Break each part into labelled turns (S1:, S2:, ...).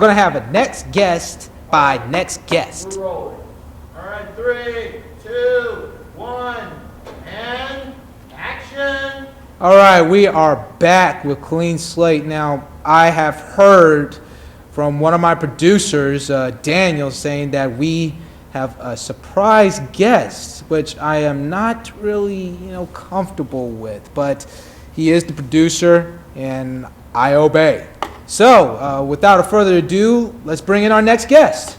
S1: going to have a next guest by next guest.
S2: We're rolling. All right, 3, 2, 1, and action.
S1: All right, we are back with Clean Slate. Now, I have heard from one of my producers, Daniel, saying that we have a surprise guest, which I am not really, comfortable with. But he is the producer, and I obey. So, without further ado, let's bring in our next guest.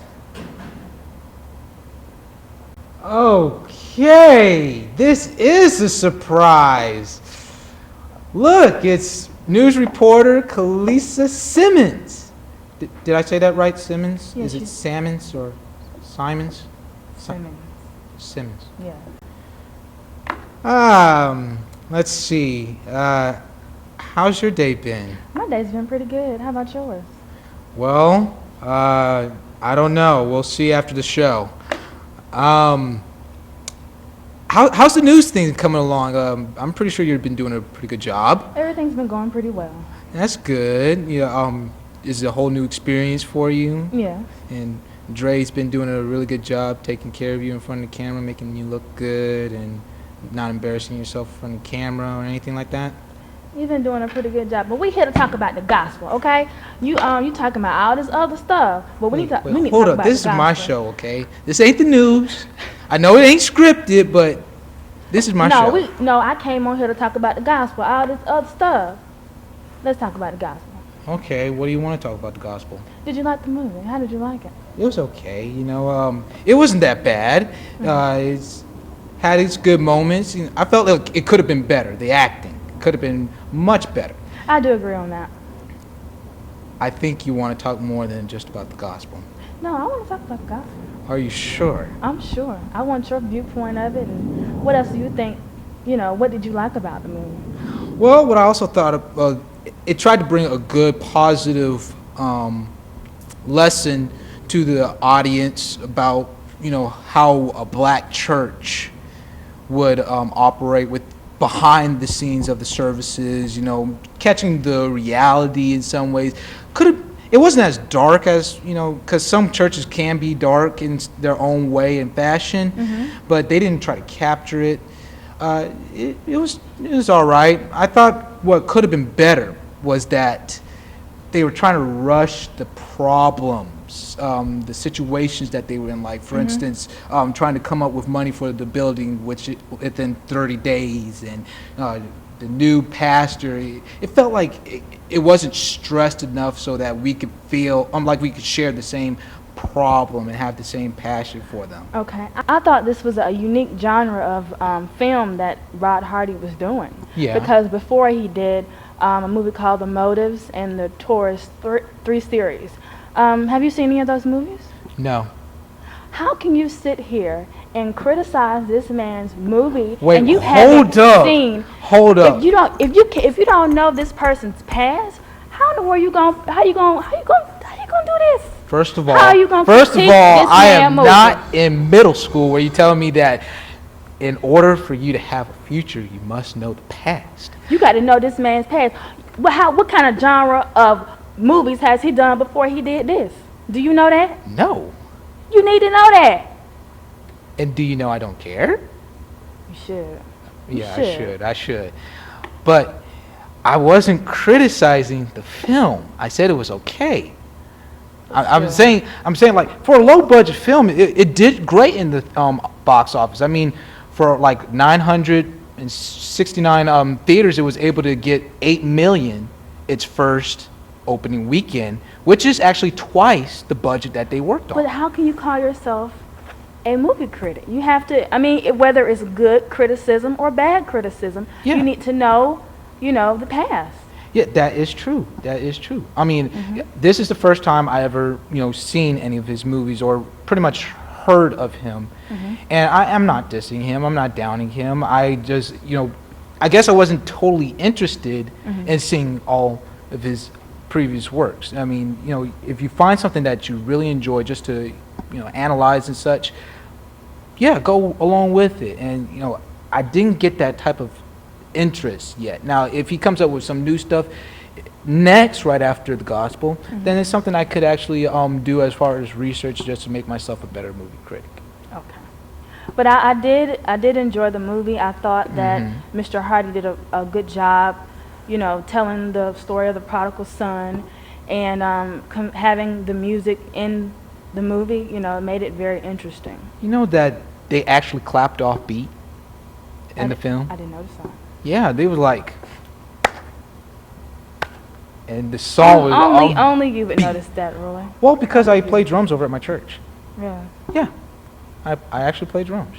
S1: Okay, this is a surprise. Look, it's news reporter Kalisa Simmons. Did I say that right, Simmons?
S3: Yes,
S1: is it Sammons or Simons?
S3: Simmons.
S1: Simmons.
S3: Yeah.
S1: Let's see. How's your day been?
S3: My day's been pretty good. How about yours?
S1: Well, I don't know. We'll see after the show. How's the news thing coming along? I'm pretty sure you've been doing a pretty good job.
S3: Everything's been going pretty well.
S1: That's good. Yeah. Is it a whole new experience for you?
S3: Yeah.
S1: And Dre's been doing a really good job taking care of you in front of the camera, making you look good and not embarrassing yourself in front of the camera or anything like that.
S3: You've been doing a pretty good job, but we here to talk about the gospel, okay? You talking about all this other stuff, but we need to talk about the gospel.
S1: Hold up, this is my show, okay? This ain't the news. I know it ain't scripted, but this is my show.
S3: No, I came on here to talk about the gospel, all this other stuff. Let's talk about the gospel.
S1: Okay, what do you want to talk about the gospel?
S3: Did you like the movie? How did you like it?
S1: It was okay, it wasn't that bad. It's had its good moments. I felt like it could have been better. The acting could have been much better.
S3: I do agree on that.
S1: I think you want to talk more than just about the gospel.
S3: No, I want to talk about the gospel.
S1: Are you sure?
S3: I'm sure. I want your viewpoint of it, and what else do you think, what did you like about the movie?
S1: Well, what I also thought of, it tried to bring a good, positive lesson to the audience about, how a black church would operate with behind the scenes of the services, catching the reality in some ways. It wasn't as dark as, because some churches can be dark in their own way and fashion, but they didn't try to capture it. It was all right. I thought what could have been better was that they were trying to rush the problems, the situations that they were in. Like, for instance, trying to come up with money for the building, within 30 days, and the new pastor. It felt like it wasn't stressed enough so that we could feel like we could share the same problem and have the same passion for them.
S3: Okay. I thought this was a unique genre of film that Rod Hardy was doing.
S1: Yeah.
S3: Because before he did a movie called The Motives and The Tourist 3 series. Have you seen any of those movies?
S1: No.
S3: How can you sit here and criticize this man's movie
S1: and you
S3: haven't seen?
S1: Hold up.
S3: If you don't know this person's past, how you gonna do this?
S1: First of all,
S3: how are you gonna critique this
S1: I am
S3: movie?
S1: not in middle school where you telling me that in order for you to have a future, you must know the past.
S3: You got to know this man's past. What kind of genre of movies has he done before he did this? Do you know that?
S1: No.
S3: You need to know that.
S1: And do you know I don't care?
S3: You should.
S1: I should. But I wasn't criticizing the film. I said it was okay. I'm saying like for a low budget film, it did great in the box office. I mean, for like 969 theaters, it was able to get 8 million its first opening weekend, which is actually twice the budget that they worked on.
S3: But how can you call yourself a movie critic? You have to, whether it's good criticism or bad criticism, you need to know, the past.
S1: Yeah, that is true. I mean, this is the first time I ever, seen any of his movies or pretty much heard of him. And I am not dissing him. I'm not downing him. I just, I guess I wasn't totally interested in seeing all of his previous works. I mean, if you find something that you really enjoy just to, analyze and such, yeah, go along with it. And, I didn't get that type of interest yet. Now, if he comes up with some new stuff, next, right after the gospel, then it's something I could actually do as far as research, just to make myself a better movie critic.
S3: Okay. But I did enjoy the movie. I thought that Mr. Hardy did a good job, you know, telling the story of the prodigal son, and having the music in the movie, you know, made it very interesting.
S1: You know that they actually clapped off beat in the film?
S3: I didn't notice that.
S1: Yeah, they was like, and the song was
S3: Only you would notice that, Roy.
S1: well, because I play drums over at my church.
S3: Yeah.
S1: Yeah, I actually play drums.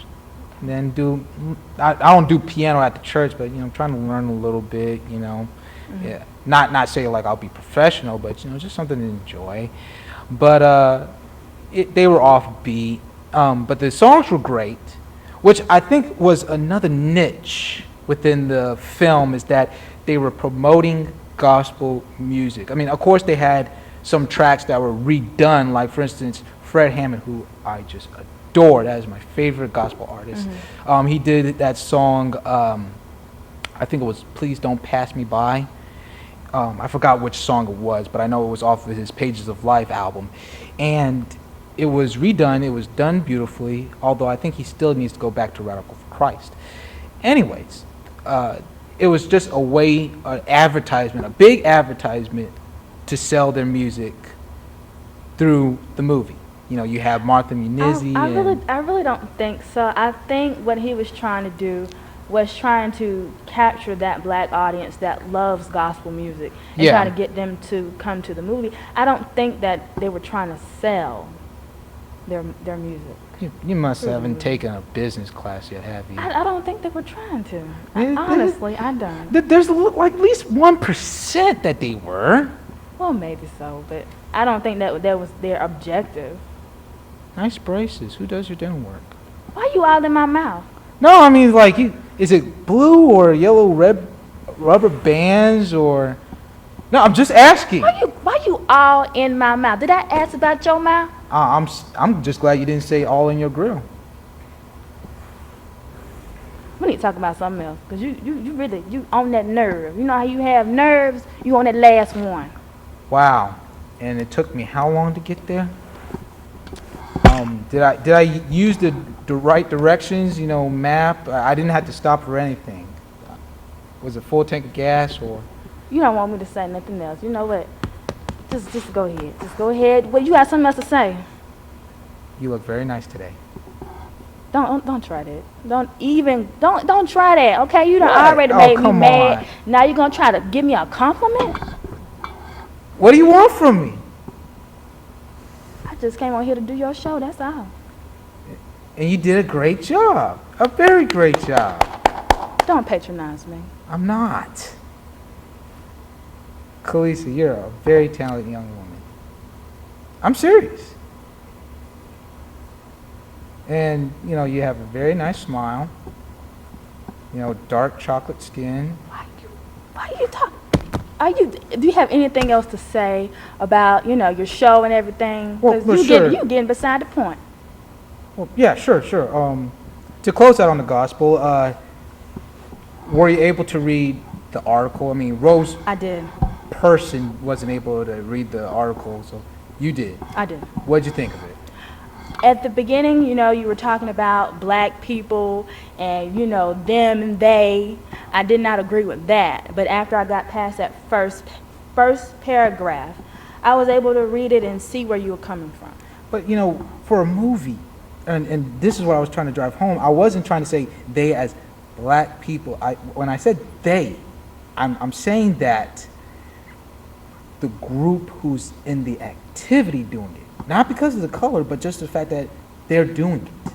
S1: And then I don't do piano at the church, but you know, I'm trying to learn a little bit. You know, yeah, not say like I'll be professional, but you know, just something to enjoy. But they were offbeat, but the songs were great, which I think was another niche within the film, is that they were promoting gospel music. I mean, of course, they had some tracks that were redone, like for instance, Fred Hammond, who I just adore. That is my favorite gospel artist. He did that song, I think it was "Please Don't Pass Me By." I forgot which song it was, but I know it was off of his Pages of Life album. And it was redone. It was done beautifully, although I think he still needs to go back to Radical for Christ. Anyways, it was just a way, an advertisement, a big advertisement to sell their music through the movie. You know, you have Martha Munizzi.
S3: I really don't think so. I think what he was trying to do was trying to capture that black audience that loves gospel music and try to get them to come to the movie. I don't think that they were trying to sell their music.
S1: You must haven't taken a business class yet, have you?
S3: I don't think they were trying to. Honestly, I don't.
S1: There's like at least 1% that they were.
S3: Well, maybe so, but I don't think that was their objective.
S1: Nice braces. Who does your dental work?
S3: Why you all in my mouth?
S1: No, I mean, like, is it blue or yellow red rubber bands or? No, I'm just asking.
S3: Why you all in my mouth? Did I ask about your mouth?
S1: I'm just glad you didn't say all in your grill.
S3: We need to talk about something else, because you really on that nerve. You know how you have nerves? You on that last one.
S1: Wow. And it took me how long to get there? Did I use the right directions, you know, map? I didn't have to stop for anything. Was it full tank of gas or?
S3: You don't want me to say nothing else. You know what? Just go ahead. Just go ahead. Well, you got something else to say.
S1: You look very nice today.
S3: Don't try that. Don't try that. Okay, you done
S1: What?
S3: already made me mad.
S1: On.
S3: Now you're gonna try to give me a compliment?
S1: What do you want from me?
S3: I just came on here to do your show. That's all.
S1: And you did a great job. A very great job.
S3: Don't patronize me.
S1: I'm not. Khaleesi, you're a very talented young woman. I'm serious. And, you know, you have a very nice smile. You know, dark chocolate skin.
S3: Why you talk? Do you have anything else to say about, you know, your show and everything?
S1: Well,
S3: you getting beside the point.
S1: Well, yeah, sure. To close out on the gospel, were you able to read the article? I mean, Rose
S3: I did.
S1: Person wasn't able to read the article, so you did.
S3: I did.
S1: What did you think of it?
S3: At the beginning, you know, you were talking about black people and, you know, them and they. I did not agree with that. But after I got past that first paragraph, I was able to read it and see where you were coming from.
S1: But, you know, for a movie, and this is what I was trying to drive home, I wasn't trying to say they as black people. When I said they, I'm saying that the group who's in the activity doing it, not because of the color, but just the fact that they're doing it,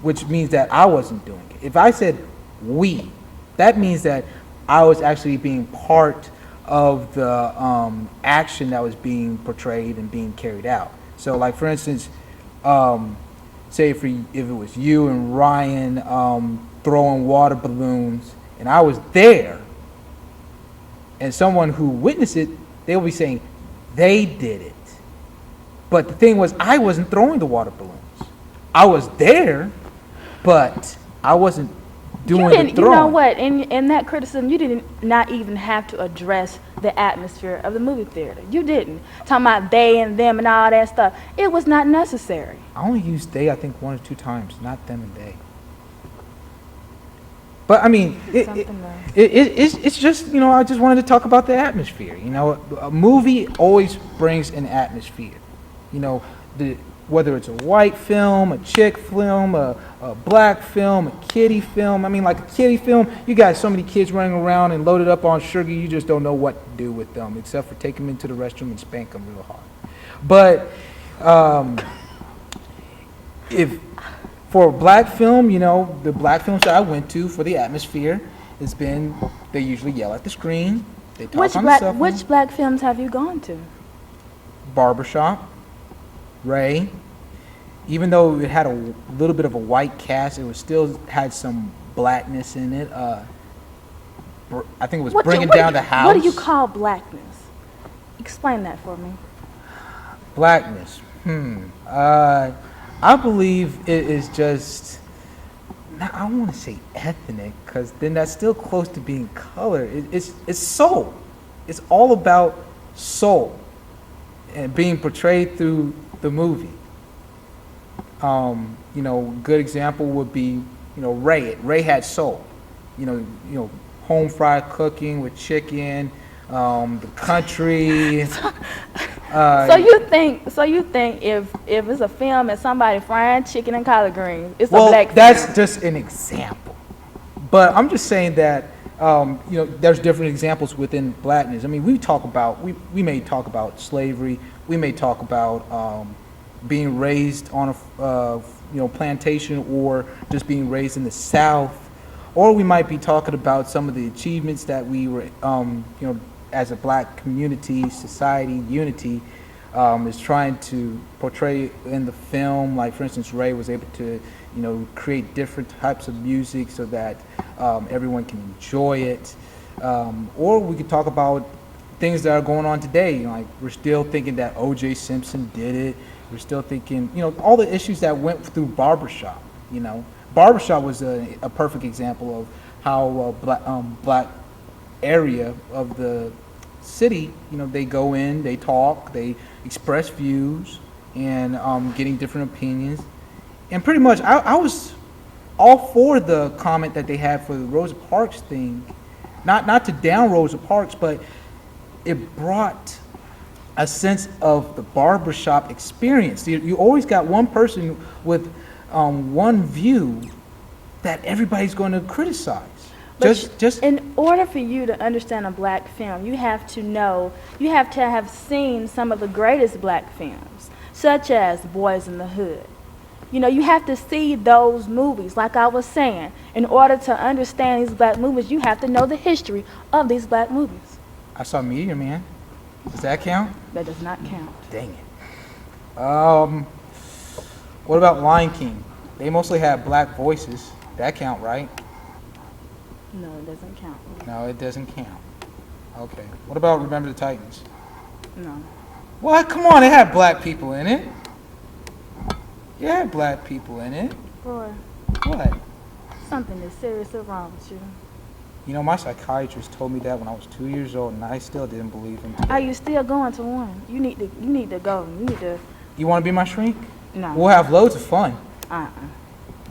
S1: which means that I wasn't doing it. If I said we, that means that I was actually being part of the action that was being portrayed and being carried out. So, like, for instance, say if it was you and Ryan throwing water balloons, and I was there, and someone who witnessed it, they'll be saying they did it. But the thing was, I wasn't throwing the water balloons. I was there, but I wasn't doing the
S3: didn't,
S1: throwing.
S3: you know what? In that criticism, you didn't not even have to address the atmosphere of the movie theater. You didn't. Talking about they and them and all that stuff. It was not necessary.
S1: I only used they, I think, 1 or 2 times, not them and they. But I mean, it's just, you know, I just wanted to talk about the atmosphere. You know, a movie always brings an atmosphere. You know, whether it's a white film, a chick film, a black film, a kiddie film. I mean, like a kiddie film, you got so many kids running around and loaded up on sugar, you just don't know what to do with them, except for take them into the restroom and spank them real hard. But if for a black film, you know, the black films that I went to for the atmosphere has been, they usually yell at the screen, they talk on the cell phone.
S3: Which black films have you gone to?
S1: Barbershop, Ray. Even though it had a little bit of a white cast, it was still had some blackness in it. I think it was Bringing Down the House.
S3: What do you call blackness? Explain that for me.
S1: Blackness. I believe it is just, I don't want to say ethnic, because then that's still close to being color. It's soul. It's all about soul and being portrayed through the movie. You know, good example would be, you know, Ray. Ray had soul. You know, home fried cooking with chicken, the country.
S3: So you think if it's a film and somebody frying chicken and collard greens, it's a black film?
S1: That's just an example. But I'm just saying that you know, there's different examples within blackness. I mean, we may talk about slavery. We may talk about being raised on a you know, plantation, or just being raised in the South, or we might be talking about some of the achievements that we were you know, as a black community, society, unity, is trying to portray in the film. Like, for instance, Ray was able to, you know, create different types of music so that everyone can enjoy it. Or we could talk about things that are going on today. Like, we're still thinking that O.J. Simpson did it. We're still thinking, you know, all the issues that went through Barbershop. You know, Barbershop was a perfect example of how black area of the city, you know, they go in, they talk, they express views, and getting different opinions. And pretty much, I was all for the comment that they had for the Rosa Parks thing. Not to down Rosa Parks, but it brought a sense of the barbershop experience. You always got one person with one view that everybody's going to criticize. Just
S3: in order for you to understand a black film, you have to have seen some of the greatest black films, such as Boys in the Hood. You know, you have to see those movies. Like I was saying, in order to understand these black movies, you have to know the history of these black movies.
S1: I saw Meteor Man. Does that count?
S3: That does not count.
S1: Dang it. What about Lion King? They mostly have black voices. That count, right?
S3: No, it doesn't count.
S1: No, it doesn't count. Okay. What about Remember the Titans?
S3: No.
S1: What? Come on, it had black people in it. It had black people in it.
S3: Boy,
S1: What?
S3: something is seriously wrong with you.
S1: You know, my psychiatrist told me that when I was 2 years old, and I still didn't believe him.
S3: Are you still going to one? You need to go. You need to.
S1: You want to be my shrink?
S3: No.
S1: We'll have loads of fun.
S3: Uh-uh.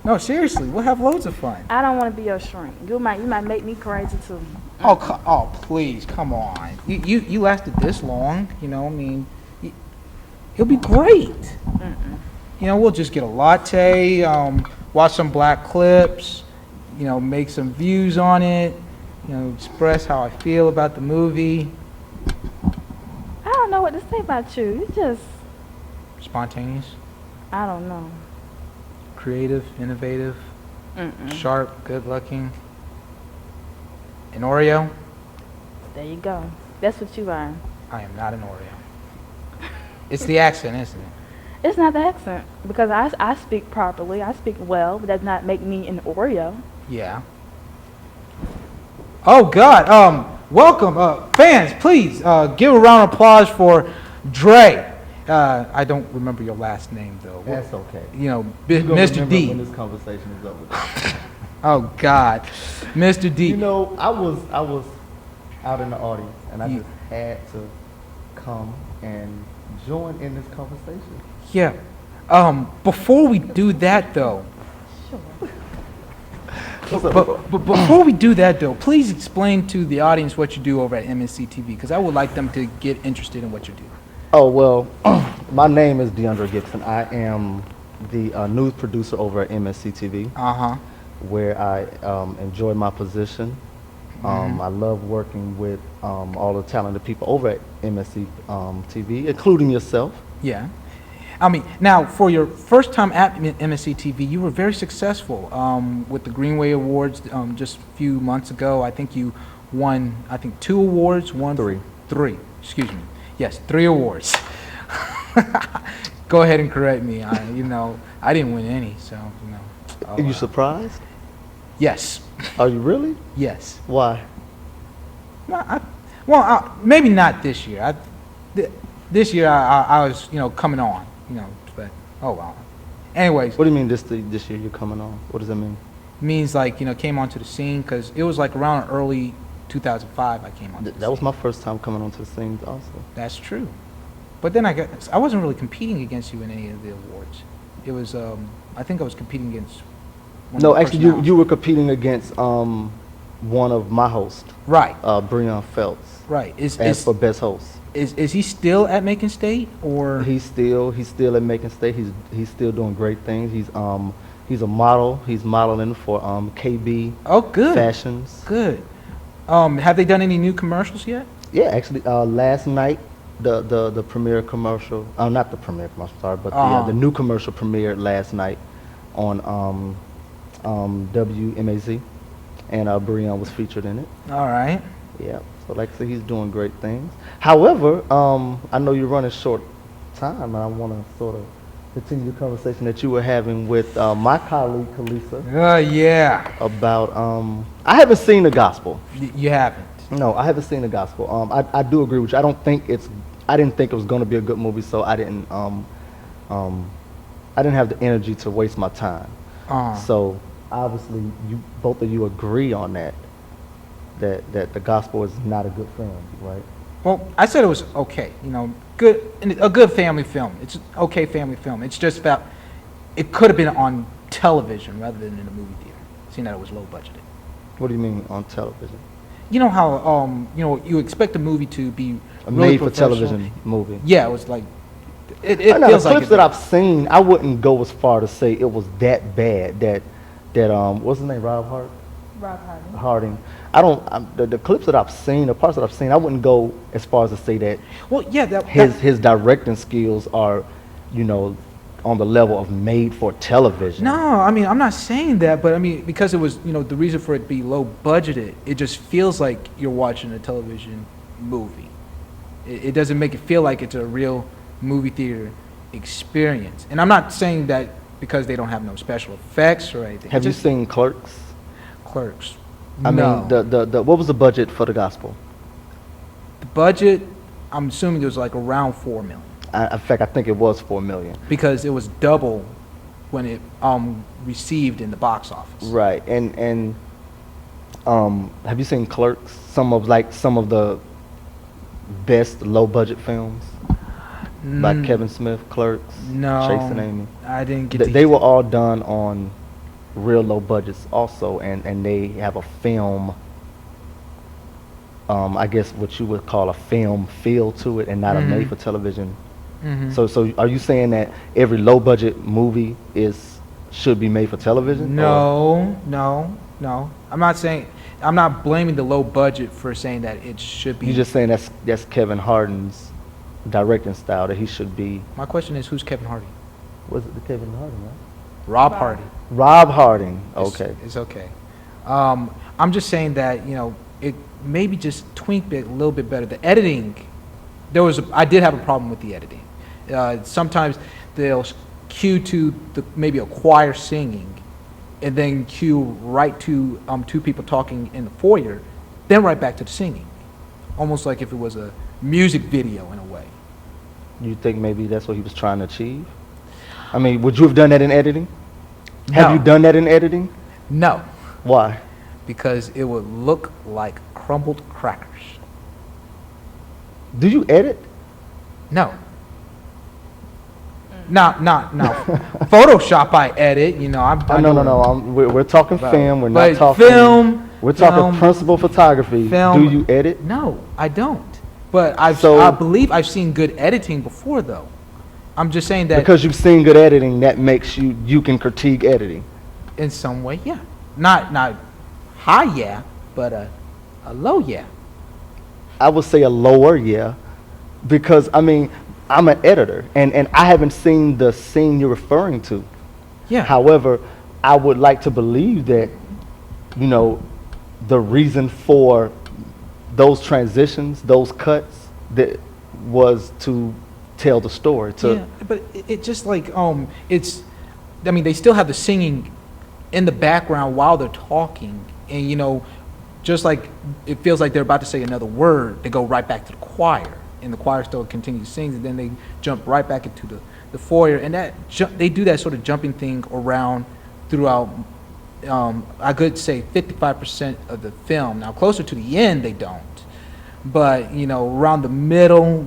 S1: No, seriously, we'll have loads of fun.
S3: I don't want to be your shrink. You might make me crazy too.
S1: Oh, please, come on. You lasted this long, you know. I mean, it'll be great. You know, we'll just get a latte, watch some black clips, you know, make some views on it, you know, express how I feel about the movie.
S3: I don't know what to say about you. You just,
S1: Spontaneous,
S3: I don't know.
S1: creative, innovative, sharp, good-looking. An Oreo?
S3: There you go. That's what you are.
S1: I am not an Oreo. It's the accent, isn't it?
S3: It's not the accent, because I speak properly. I speak well, but that does not make me an Oreo.
S1: Yeah. Oh God! Welcome, fans. Please give a round of applause for Dre. I don't remember your last name though.
S4: That's okay.
S1: You know,
S4: You're gonna
S1: Mr.
S4: remember
S1: D.
S4: when this conversation is over.
S1: Oh God, Mr. D.
S4: You know, I was out in the audience, and I just had to come and join in this conversation.
S1: Yeah. Before we do that, though. But before we do that, though, please explain to the audience what you do over at MSC-TV, because I would like them to get interested in what you do.
S4: Oh, well, my name is DeAndre Gibson. I am the news producer over at MSC-TV, where I enjoy my position. I love working with all the talented people over at MSC-TV, including yourself.
S1: Yeah. I mean, now, for your first time at MSC-TV, you were very successful with the Greenway Awards just a few months ago. I think you won, 2 awards. Three, excuse me. Yes, 3 awards. Go ahead and correct me. I didn't win any, so,
S4: Are you surprised?
S1: Yes.
S4: Are you really?
S1: Yes.
S4: Why?
S1: Well, maybe not this year. This year I was, coming on, but oh well. Anyways.
S4: What do you mean this year you're coming on? What does that mean?
S1: Means like, came onto the scene, because it was like around early 2005 I came on.
S4: That was my first time coming onto the scene also.
S1: That's true. But then I wasn't really competing against you in any of the awards. It was, I think I was competing against one
S4: No,
S1: of the
S4: actually you were competing against one of my hosts.
S1: Right.
S4: Breon Phelps.
S1: Right.
S4: As for best host.
S1: Is he still at Macon State, or?
S4: He's still at Macon State. He's still doing great things. He's a model. He's modeling for KB.
S1: Oh, good.
S4: Fashions.
S1: Good. Have they done any new commercials yet?
S4: Yeah, actually, last night the premiere commercial. Not the premiere commercial. Sorry, but the new commercial premiered last night on WMAZ, and Breon was featured in it.
S1: All right.
S4: Yeah. So like I said, he's doing great things. However, I know you're running short time, and I want to sort of continue the conversation that you were having with my colleague, Kalisa.
S1: Yeah.
S4: About, I haven't seen The Gospel.
S1: You haven't?
S4: No, I haven't seen The Gospel. I do agree with you. I didn't think it was going to be a good movie, so I didn't have the energy to waste my time. So obviously, both of you agree on that The Gospel is not a good film, right?
S1: Well, I said it was okay. A good family film. It's an okay family film. It's just about, it could have been on television rather than in a movie theater, seeing that it was low budgeted.
S4: What do you mean on television?
S1: You know how you expect a movie to be
S4: A
S1: really
S4: made-for-television movie.
S1: Yeah, it was like it
S4: I know,
S1: feels
S4: the
S1: like
S4: clips that I've seen, I wouldn't go as far to say it was that bad. That what's his name? Rob Harding. I don't. The clips that I've seen, the parts that I've seen, I wouldn't go as far as to say that.
S1: Well, yeah,
S4: his directing skills are, on the level of made for television.
S1: No, I mean, I'm not saying that, but I mean, because it was, the reason for it to be low budgeted, it just feels like you're watching a television movie. It doesn't make it feel like it's a real movie theater experience. And I'm not saying that because they don't have no special effects or anything.
S4: Have you seen Clerks?
S1: Clerks.
S4: I
S1: No.
S4: mean, the what was the budget for The Gospel?
S1: The budget, I'm assuming it was like around $4 million.
S4: In fact, I think it was $4 million.
S1: Because it was double when it received in the box office.
S4: Right, and have you seen Clerks? Some of the best low budget films, like Kevin Smith, Clerks,
S1: No,
S4: Chasing Amy.
S1: I didn't get.
S4: They were all done on real low budgets, also, and they have a film. I guess what you would call a film feel to it, and not a made for television. So are you saying that every low budget movie should be made for television?
S1: No. I'm not saying. I'm not blaming the low budget for saying that it should be.
S4: You're just saying that's Kevin Harding's directing style, that he should be.
S1: My question is, who's Kevin Harding?
S4: Was it the Kevin Harding, right?
S1: Rob Hardy.
S4: Rob Harding. Okay.
S1: It's okay. I'm just saying that it maybe just tweaked it a little bit better. The editing, I did have a problem with the editing. Sometimes they'll cue to maybe a choir singing, and then cue right to 2 people talking in the foyer, then right back to the singing, almost like if it was a music video in a way.
S4: You think maybe that's what he was trying to achieve? I mean, would you have done that in editing?
S1: No.
S4: Have you done that in editing?
S1: No.
S4: Why?
S1: Because it would look like crumbled crackers.
S4: Do you edit?
S1: No. Not Photoshop I edit, you know.
S4: No. We're talking film. We're
S1: But
S4: not talking
S1: film.
S4: We're talking principal photography.
S1: Film.
S4: Do you edit?
S1: No, I don't. But I believe I've seen good editing before, though. I'm just saying that
S4: Because you've seen good editing, that makes you can critique editing.
S1: in some way, yeah. Not high, yeah, but a low, yeah.
S4: I would say a lower, yeah, because I mean, I'm an editor, and I haven't seen the scene you're referring to.
S1: Yeah.
S4: However, I would like to believe that, you know, the reason for those transitions, those cuts, that was to tell the story.
S1: Yeah, but it just like it's. I mean, they still have the singing in the background while they're talking, and you know, just like it feels like they're about to say another word, they go right back to the choir, and the choir still continues to sing, and then they jump right back into the foyer, and they do that sort of jumping thing around throughout. I could say 55% of the film. Now, closer to the end, they don't, but you know, around the middle,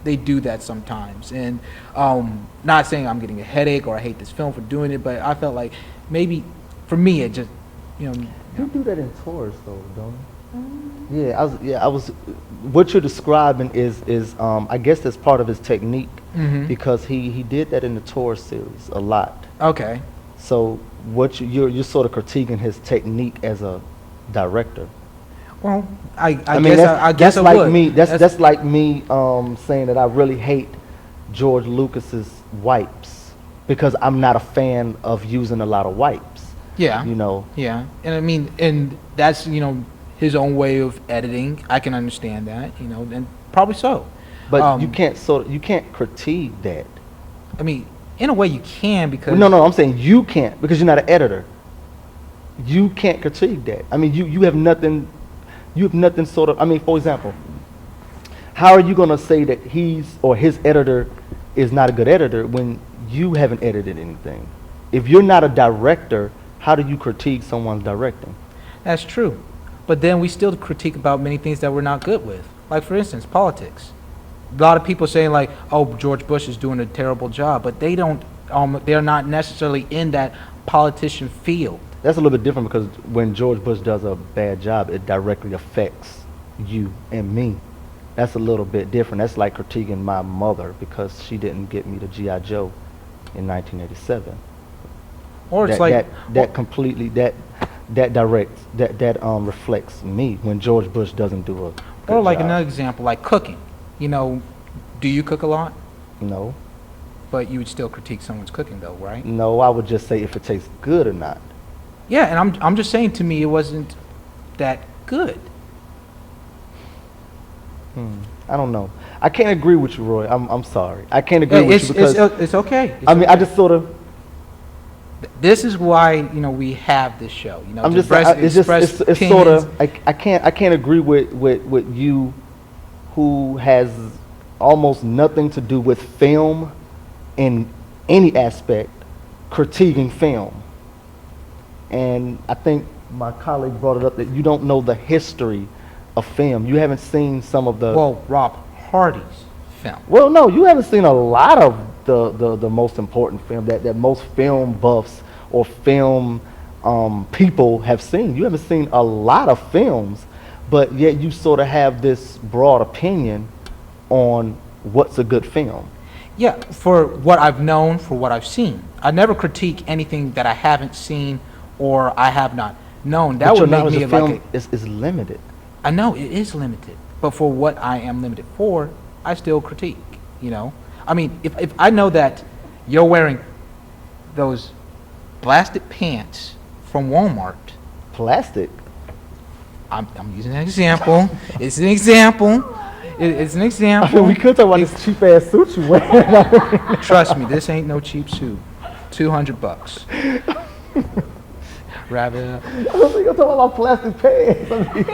S1: they do that sometimes. And not saying I'm getting a headache or I hate this film for doing it, but I felt like maybe for me it just, you know.
S4: You do that in tours though, don't you? Yeah, I was. What you're describing is I guess that's part of his technique, because he did that in the tour series a lot.
S1: Okay.
S4: So what you're sort of critiquing his technique as a director.
S1: Well, I
S4: mean,
S1: guess I
S4: like
S1: would.
S4: me. That's like me saying that I really hate George Lucas's wipes because I'm not a fan of using a lot of wipes.
S1: Yeah.
S4: You know.
S1: Yeah, and I mean, and that's, you know, his own way of editing. I can understand that, you know, and probably so.
S4: But you can't critique that.
S1: I mean, in a way you can, because
S4: No, I'm saying you can't because you're not an editor. You can't critique that. I mean, you have nothing. You have nothing sort of. I mean, for example, how are you going to say that his editor is not a good editor when you haven't edited anything? If you're not a director, how do you critique someone's directing?
S1: That's true. But then we still critique about many things that we're not good with. Like, for instance, politics. A lot of people saying like, oh, George Bush is doing a terrible job, but they don't, they're not necessarily in that politician field.
S4: That's a little bit different because when George Bush does a bad job, it directly affects you and me. That's a little bit different. That's like critiquing my mother because she didn't get me the G.I. Joe in 1987.
S1: Or it's
S4: that reflects me when George Bush doesn't do a good
S1: or like
S4: job.
S1: another example, like cooking. You know, do you cook a lot?
S4: No.
S1: But you would still critique someone's cooking, though, right?
S4: No, I would just say if it tastes good or not.
S1: Yeah, and I'm just saying, to me, it wasn't that good.
S4: I don't know. I can't agree with you, Roy. I'm sorry. I can't agree with you because
S1: it's okay.
S4: I mean, I just sort of.
S1: This is why, you know, we have this show. You know,
S4: I'm
S1: to
S4: just. It's sort of. I can't agree with you, who has almost nothing to do with film, in any aspect, critiquing film. And I think my colleague brought it up that you don't know the history of film. You haven't seen some of the.
S1: Well, Rob Hardy's film.
S4: Well, no, you haven't seen a lot of the most important film that most film buffs or film people have seen. You haven't seen a lot of films, but yet you sort of have this broad opinion on what's a good film.
S1: Yeah, for what I've known, for what I've seen. I never critique anything that I haven't seen or I have not known. That
S4: But
S1: would
S4: your
S1: make
S4: knowledge
S1: me
S4: of
S1: like
S4: film is limited.
S1: I know it is limited, but for what I am limited for, I still critique, you know? I mean, if I know that you're wearing those blasted pants from Walmart.
S4: Plastic?
S1: I'm using an example. It's an example. It's an example.
S4: I mean, we could talk about this cheap ass suit you wear.
S1: Trust me, this ain't no cheap suit. $200. Wrap it up.
S4: I don't think you're talking about plastic pants. I mean.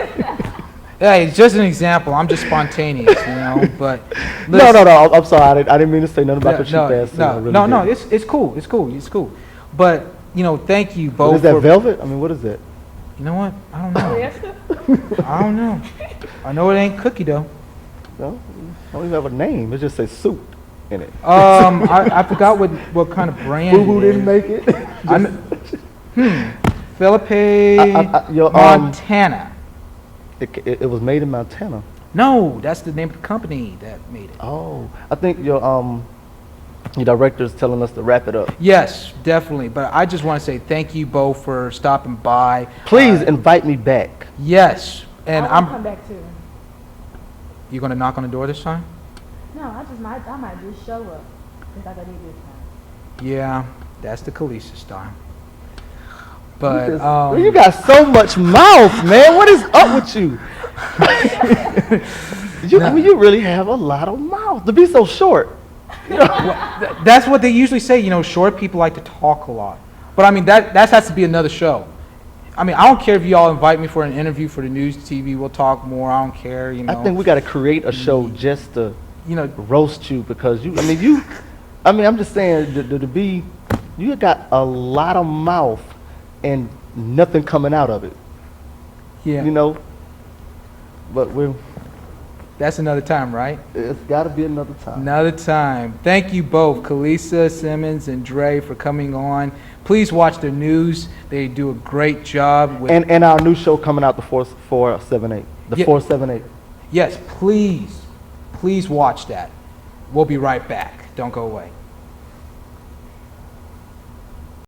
S1: Hey, it's just an example. I'm just spontaneous, you know. But
S4: No. I'm sorry. I didn't mean to say nothing about the cheap ass suit.
S1: No. It's cool. It's cool. But you know, thank you both.
S4: What is that, velvet? I mean, what is that?
S1: You know what? I don't know. I don't know. I know it ain't cookie dough.
S4: No, I don't even have a name. It just says soup in it.
S1: I forgot what kind of brand.
S4: Boo Boo
S1: it
S4: didn't
S1: is.
S4: make it.
S1: Philippe
S4: Your,
S1: Montana.
S4: It was made in Montana.
S1: No, that's the name of the company that made it.
S4: Oh, I think your director's telling us to wrap it up.
S1: Yes, definitely. But I just want to say thank you both for stopping by.
S4: Please invite me back.
S1: Yes, and
S3: I wanna come back too.
S1: You gonna knock on the door this time?
S3: No, I might just show up since I got it this time.
S1: Yeah, that's the Khaleesi style.
S4: You
S1: But
S4: just- you got so much mouth, man. What is up with you? I mean, you really have a lot of mouth to be so short.
S1: that's what they usually say. You know, short people like to talk a lot. But I mean, that has to be another show. I mean, I don't care if y'all invite me for an interview for the news TV. We'll talk more. I don't care. You know.
S4: I think we got to create a show just to,
S1: you know,
S4: roast you because you. I mean, I'm just saying to be. You got a lot of mouth and nothing coming out of it.
S1: yeah.
S4: You know. But
S1: That's another time, right?
S4: it's got to be another time.
S1: Another time. Thank you both, Khaleesi, Simmons, and Dre, for coming on. Please watch the news. They do a great job with.
S4: And our new show coming out the 478. The
S1: Yeah.
S4: 478.
S1: Yes, please watch that. We'll be right back. Don't go away.